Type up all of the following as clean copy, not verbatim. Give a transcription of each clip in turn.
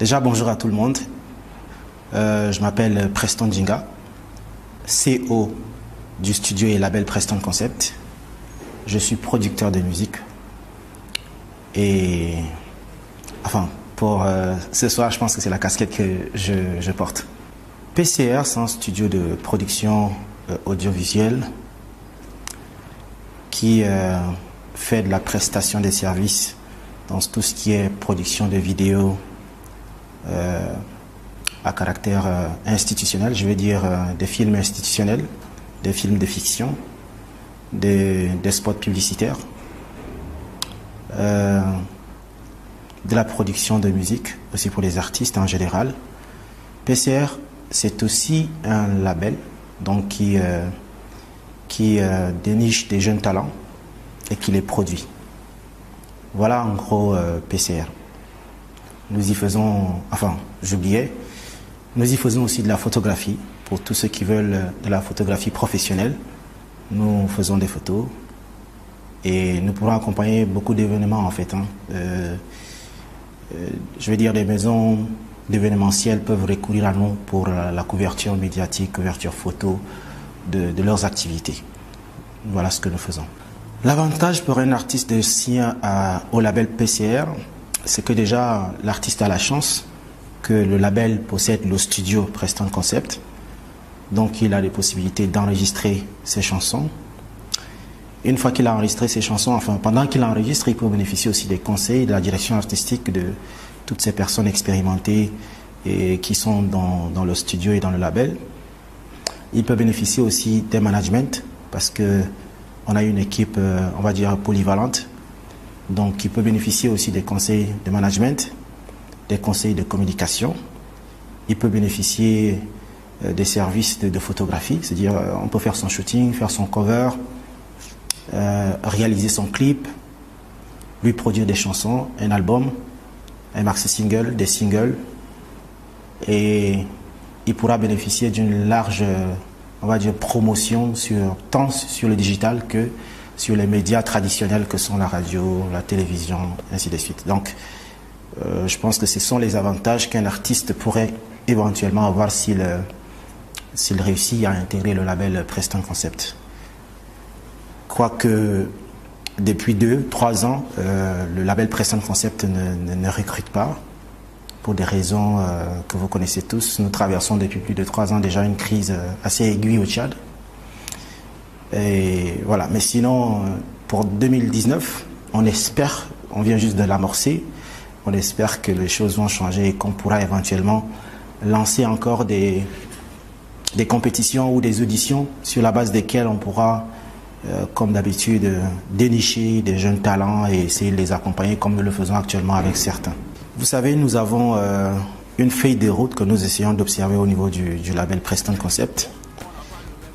Déjà, bonjour à tout le monde. Je m'appelle Preston Djinga, CO du studio et label Preston Concept. Je suis producteur de musique. Et enfin, pour ce soir, je pense que c'est la casquette que je porte. PCR, c'est un studio de production audiovisuelle qui fait de la prestation des services dans tout ce qui est production de vidéos à caractère institutionnel, je veux dire des films institutionnels, des films de fiction, des spots publicitaires, de la production de musique aussi pour les artistes en général. PCR, c'est aussi un label donc qui déniche des jeunes talents et qui les produit. Voilà en gros PCR. Nous y faisons, nous y faisons aussi de la photographie pour tous ceux qui veulent de la photographie professionnelle. Nous faisons des photos et nous pourrons accompagner beaucoup d'événements en fait. Je veux dire, les maisons d'événementiel peuvent recourir à nous pour la couverture médiatique, couverture photo de leurs activités. Voilà ce que nous faisons. L'avantage pour un artiste de signer au label PCR, c'est que déjà l'artiste a la chance que le label possède le studio Preston Concept. Donc il a les possibilités d'enregistrer ses chansons. Une fois qu'il a enregistré ses chansons, pendant qu'il enregistre, il peut bénéficier aussi des conseils de la direction artistique de toutes ces personnes expérimentées et qui sont dans le studio et dans le label. Il peut bénéficier aussi des managements parce que on a une équipe, on va dire, polyvalente. Donc, il peut bénéficier aussi des conseils de management, des conseils de communication. Il peut bénéficier des services de photographie, c'est-à-dire on peut faire son shooting, faire son cover, réaliser son clip, lui produire des chansons, un album, un maxi single, des singles. Et il pourra bénéficier d'une large, on va dire, promotion tant sur le digital que sur les médias traditionnels que sont la radio, la télévision, ainsi de suite. Donc, je pense que ce sont les avantages qu'un artiste pourrait éventuellement avoir s'il réussit à intégrer le label Preston Concept. Quoique, depuis 2-3 ans, le label Preston Concept ne recrute pas, pour des raisons que vous connaissez tous. Nous traversons depuis plus de 3 ans déjà une crise assez aiguë au Tchad. Et voilà. Mais sinon, pour 2019, on espère, on vient juste de l'amorcer, on espère que les choses vont changer et qu'on pourra éventuellement lancer encore des compétitions ou des auditions sur la base desquelles on pourra, comme d'habitude, dénicher des jeunes talents et essayer de les accompagner comme nous le faisons actuellement avec certains. Vous savez, nous avons une feuille de route que nous essayons d'observer au niveau du label Preston Concept.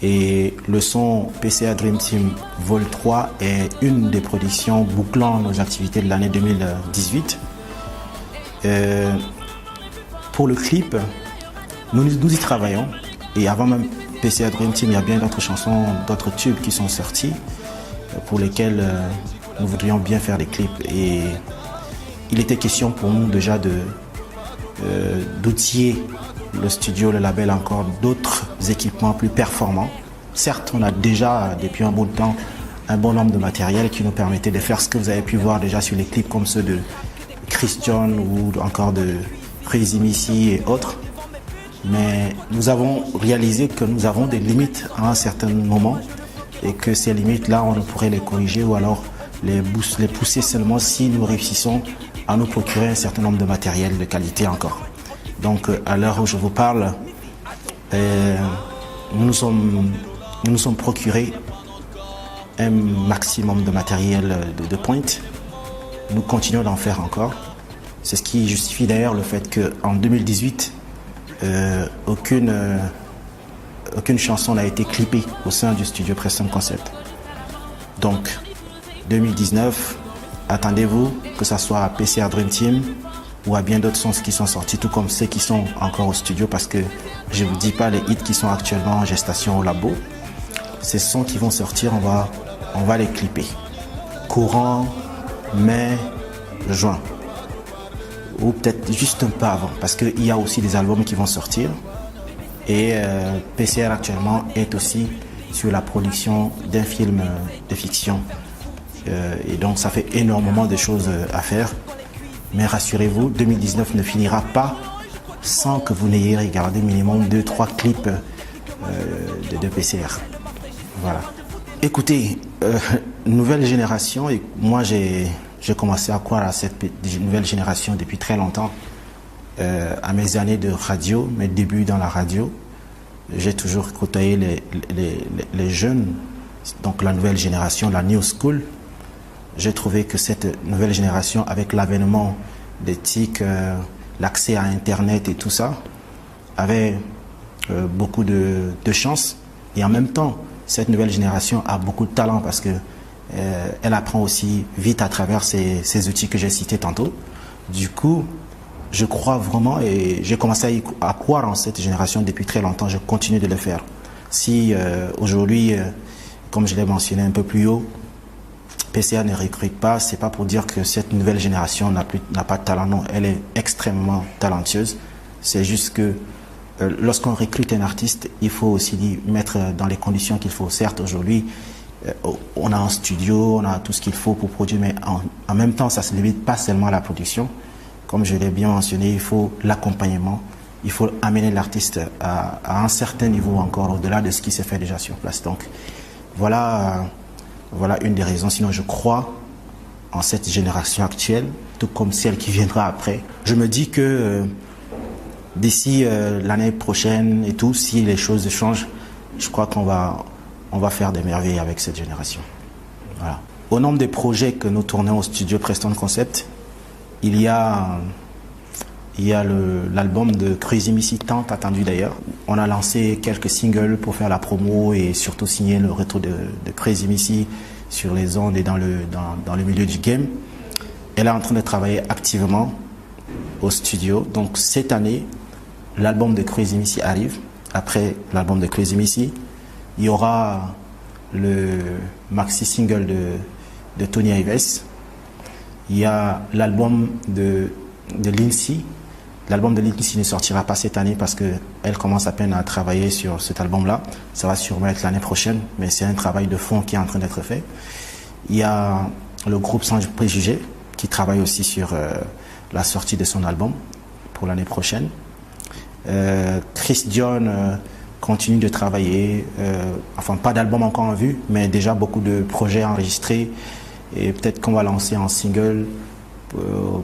Et le son PCR Dream Team Vol 3 est une des productions bouclant nos activités de l'année 2018. Pour le clip, nous y travaillons. Et avant même PCR Dream Team, il y a bien d'autres chansons, d'autres tubes qui sont sortis pour lesquels nous voudrions bien faire des clips. Et il était question pour nous déjà d'outiller le studio, le label, encore d'autres équipements plus performants. Certes, on a déjà, depuis un bout de temps, un bon nombre de matériel qui nous permettait de faire ce que vous avez pu voir déjà sur les clips comme ceux de Christian ou encore de Crazy Missy et autres. Mais nous avons réalisé que nous avons des limites à un certain moment et que ces limites-là, on ne pourrait les corriger ou alors les pousser seulement si nous réussissons à nous procurer un certain nombre de matériel de qualité encore. Donc à l'heure où je vous parle, nous nous sommes procuré un maximum de matériel de pointe. Nous continuons d'en faire encore. C'est ce qui justifie d'ailleurs le fait qu'en 2018, aucune chanson n'a été clippée au sein du studio Preston Concept. Donc 2019, attendez-vous que ce soit à PCR Dream Team ou à bien d'autres sons qui sont sortis, tout comme ceux qui sont encore au studio, parce que je ne vous dis pas les hits qui sont actuellement en gestation au labo. Ces sons qui vont sortir, on va les clipper. Courant mai, juin. ou peut-être juste un peu avant, parce qu'il y a aussi des albums qui vont sortir. Et PCR actuellement est aussi sur la production d'un film de fiction. Et donc ça fait énormément de choses à faire. Mais rassurez-vous, 2019 ne finira pas sans que vous n'ayez regardé minimum 2-3 clips de PCR. Voilà. Écoutez, nouvelle génération, et moi j'ai commencé à croire à cette nouvelle génération depuis très longtemps. À mes années de radio, mes débuts dans la radio, j'ai toujours côtoyé les jeunes, donc la nouvelle génération, la new school. J'ai trouvé que cette nouvelle génération, avec l'avènement des TIC, l'accès à Internet et tout ça, avait beaucoup de chance. Et en même temps, cette nouvelle génération a beaucoup de talent parce que elle apprend aussi vite à travers ces outils que j'ai cités tantôt. Du coup, je crois vraiment, et j'ai commencé à croire en cette génération depuis très longtemps, je continue de le faire. Si aujourd'hui, comme je l'ai mentionné un peu plus haut, PCA ne recrute pas, c'est pas pour dire que cette nouvelle génération n'a pas de talent, non, elle est extrêmement talentueuse. C'est juste que lorsqu'on recrute un artiste, il faut aussi mettre dans les conditions qu'il faut. Certes, aujourd'hui, on a un studio, on a tout ce qu'il faut pour produire, mais en même temps, ça ne se limite pas seulement à la production. Comme je l'ai bien mentionné, il faut l'accompagnement, il faut amener l'artiste à un certain niveau encore, au-delà de ce qui s'est fait déjà sur place. Donc, voilà une des raisons. Sinon, je crois en cette génération actuelle, tout comme celle qui viendra après. Je me dis que d'ici l'année prochaine et tout, si les choses changent, je crois qu'on va faire des merveilles avec cette génération. Voilà. Au nombre des projets que nous tournons au studio Preston Concept, il y a l'album de Crazy Missy, tant attendu d'ailleurs. On a lancé quelques singles pour faire la promo et surtout signer le retour de Crazy Missy sur les ondes et dans le milieu du game. Elle est en train de travailler activement au studio. Donc cette année, l'album de Crazy Missy arrive. Après l'album de Crazy Missy, il y aura le maxi single de Tony Ives. Il y a l'album de Lindsay. L'album de Lindsay ne sortira pas cette année parce qu'elle commence à peine à travailler sur cet album-là. Ça va sûrement être l'année prochaine, mais c'est un travail de fond qui est en train d'être fait. Il y a le groupe Sans Préjugés qui travaille aussi sur la sortie de son album pour l'année prochaine. Chris Dion continue de travailler, enfin pas d'album encore en vue, mais déjà beaucoup de projets enregistrés. Et peut-être qu'on va lancer un single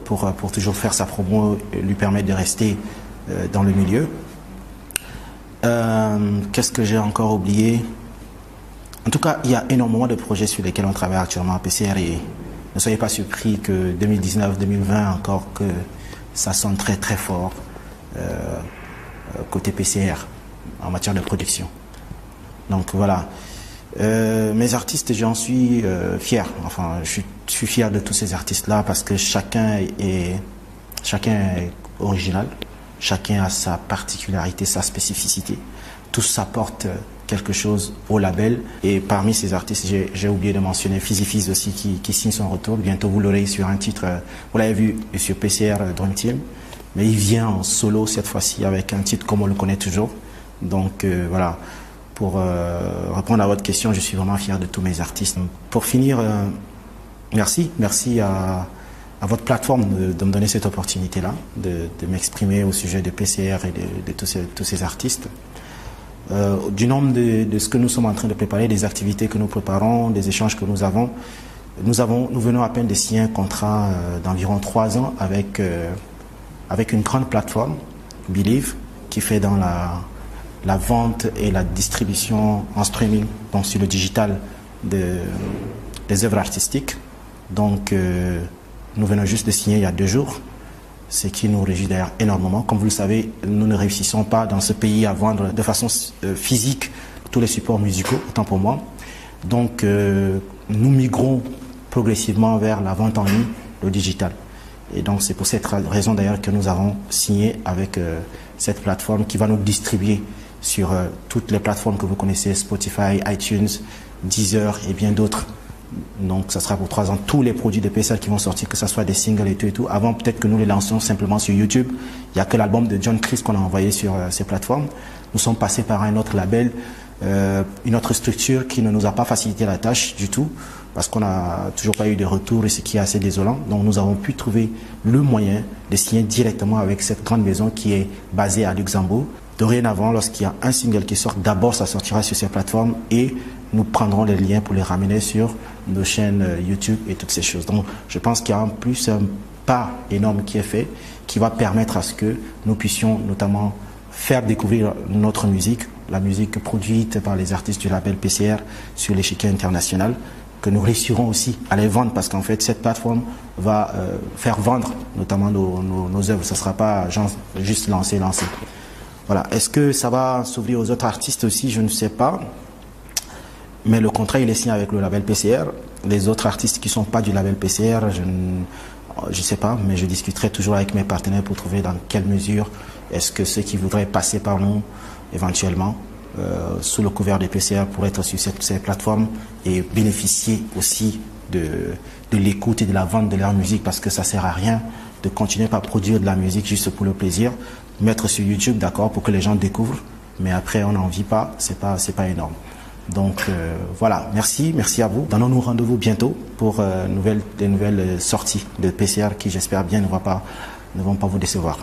pour toujours faire sa promo et lui permettre de rester dans le milieu. Qu'est-ce que j'ai encore oublié? En tout cas, il y a énormément de projets sur lesquels on travaille actuellement à PCR et ne soyez pas surpris que 2019-2020 encore que ça sonne très très fort côté PCR en matière de production. Donc voilà. Mes artistes, j'en suis fier. Enfin, je suis fier de tous ces artistes-là parce que chacun est original, chacun a sa particularité, sa spécificité. Tous apportent quelque chose au label. Et parmi ces artistes, j'ai oublié de mentionner Fizzy Fizz aussi qui signe son retour. Bientôt, vous l'aurez sur un titre, vous l'avez vu sur PCR Dream Team. Mais il vient en solo cette fois-ci avec un titre comme on le connaît toujours. Donc voilà. Pour répondre à votre question, je suis vraiment fier de tous mes artistes. Pour finir, merci à votre plateforme de me donner cette opportunité-là, de m'exprimer au sujet de PCR et de tous ces artistes. Du nombre de ce que nous sommes en train de préparer, des activités que nous préparons, des échanges que nous avons, nous venons à peine de signer un contrat d'environ 3 ans avec une grande plateforme, Believe, qui fait dans la vente et la distribution en streaming, donc sur le digital des œuvres artistiques. Donc nous venons juste de signer il y a 2 jours, ce qui nous réjouit d'ailleurs énormément. Comme vous le savez, nous ne réussissons pas dans ce pays à vendre de façon physique tous les supports musicaux, autant pour moi. Donc nous migrons progressivement vers la vente en ligne, le digital. Et donc c'est pour cette raison d'ailleurs que nous avons signé avec cette plateforme qui va nous distribuer sur toutes les plateformes que vous connaissez, Spotify, iTunes, Deezer et bien d'autres. Donc ça sera pour 3 ans tous les produits de PCR qui vont sortir, que ce soit des singles et tout. Avant peut-être que nous les lancions simplement sur YouTube. Il n'y a que l'album de John Chris qu'on a envoyé sur ces plateformes. Nous sommes passés par un autre label, une autre structure qui ne nous a pas facilité la tâche du tout, parce qu'on n'a toujours pas eu de retour, et ce qui est assez désolant. Donc nous avons pu trouver le moyen de signer directement avec cette grande maison qui est basée à Luxembourg. Dorénavant, lorsqu'il y a un single qui sort, d'abord ça sortira sur ces plateformes et nous prendrons les liens pour les ramener sur nos chaînes YouTube et toutes ces choses. Donc je pense qu'il y a en plus un pas énorme qui est fait, qui va permettre à ce que nous puissions notamment faire découvrir notre musique, la musique produite par les artistes du label PCR sur l'échiquier international, que nous réussirons aussi à les vendre, parce qu'en fait cette plateforme va faire vendre notamment nos œuvres. Ça ne sera pas juste lancer. Voilà. Est-ce que ça va s'ouvrir aux autres artistes aussi? Je ne sais pas. Mais le contrat, il est signé avec le label PCR. Les autres artistes qui ne sont pas du label PCR, je ne sais pas, mais je discuterai toujours avec mes partenaires pour trouver dans quelle mesure est-ce que ceux qui voudraient passer par nous, éventuellement, sous le couvert de PCR, pour être sur ces plateformes et bénéficier aussi de l'écoute et de la vente de leur musique, parce que ça ne sert à rien de continuer par produire de la musique juste pour le plaisir, mettre sur YouTube, d'accord, pour que les gens découvrent, mais après on n'en vit pas, c'est pas énorme. Donc voilà, merci à vous. Donnons-nous rendez-vous bientôt pour des nouvelles sorties de PCR qui, j'espère bien, ne vont pas vous décevoir.